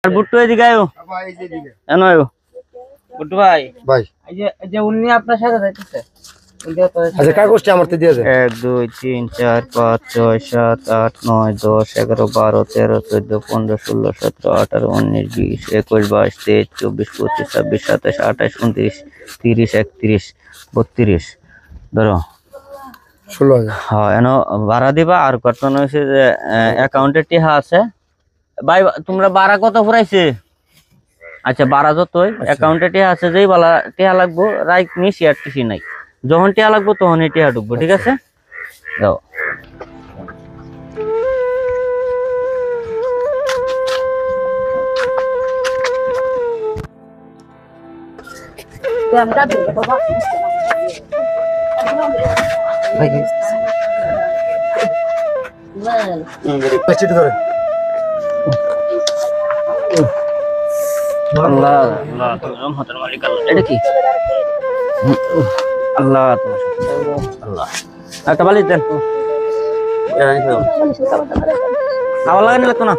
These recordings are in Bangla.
আর বুট্টু এদিকে আয়ো এনো আয়ো বুট্টু ভাই ভাই এই যে উনি আপনার সাথে যাইতেছে আচ্ছা কাগজটা আমারতে দিয়ে দেন 1 2 3 4 5 6 7 8 9 10 11 12 13 14 15 16 17 18 19 20 21 22 23 24 25 26 27 28 29 30 31 32 ধরো 16,000 হ্যাঁ এনো ভাড়া দিবা আর কর্তন হইছে যে অ্যাকাউন্টে টিহা আছে ভাই তোমরা ভাড়া কত ফুরাইছে আচ্ছা ভাড়া যতই অ্যাকাউন্টে টিহা আছে যেই বালা টিহা লাগবো রাইট নি শেয়ার টিসি নাই যখন টিহা লাগবো তখন এই টিহা ঢুকবো ঠিক আছে দাও আল্লাহ আল্লাহ তুমি রহমতের মালিক আল্লাহ এটা কি আল্লাহ আল্লাহ একটা বালিশ দেন খাওয়া লাগে না লাগতো না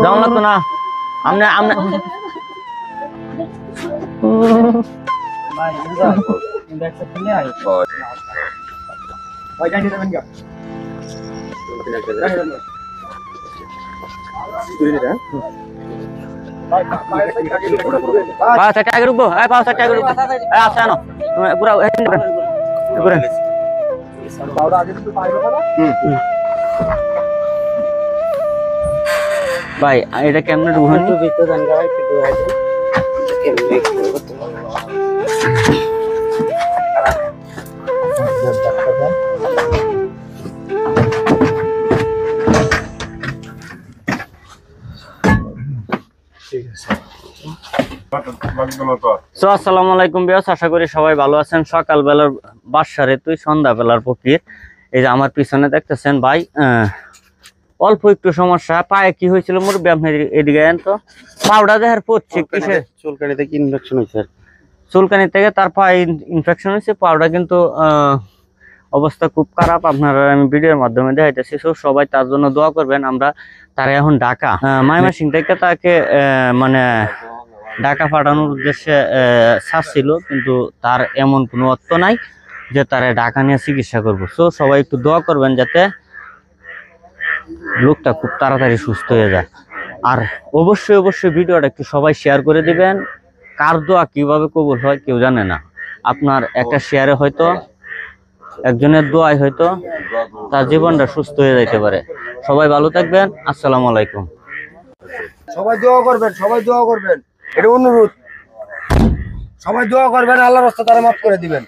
যেমন লাগতো না আমনে আমনে ভাই এটা কেমনে ঢুকান আসসালামু আলাইকুম বিয়াস, আশা করি সবাই ভালো আছেন। সকাল বেলার বাসারে তুই সন্ধ্যা বেলার ফকির। এই যে আমার পিছনে দেখতেছেন ভাই অল্প একটু সমস্যা, পায়ে কি হয়েছিল মুরব্বী আপনি এদিকে তো পাউডার দেখার পড়ছে কিসের চুলকানি থেকে ইনফেকশন হয়েছে, চুলকানি থেকে তার পায়ে ইনফেকশন হয়েছে। পাউডার কিন্তু অবস্থা খুব খারাপ, আপনারা আমি ভিডিওর মাধ্যমে দেখাইতেছি। সবাই তার জন্য দোয়া করবেন। আমরা তারা এখন ঢাকা ময়মনসিং থেকে তাকে মানে ঢাকা পাঠানোর উদ্দেশ্যে ছাড়ছিল, কিন্তু তার এমন কোনো অর্থ নাই যে তারা ঢাকা নিয়ে চিকিৎসা করবো। সবাই একটু দোয়া করবেন যাতে লোকটা খুব তাড়াতাড়ি সুস্থ হয়ে যায়। আর অবশ্যই ভিডিওটা একটু সবাই শেয়ার করে দিবেন। কার দোয়া কিভাবে কবুল হয় কেউ জানে না। আপনার একটা শেয়ারে হয়তো একজনের দোয়ায় হয়তো তার জীবনটা সুস্থ হয়ে যাইতে পারে। সবাই ভালো থাকবেন, আসসালামু আলাইকুম। সবাই দোয়া করবেন, এটা অনুরোধ। সবাই দোয়া করবেন, আল্লাহর রাস্তায় তারা মাফ করে দিবেন।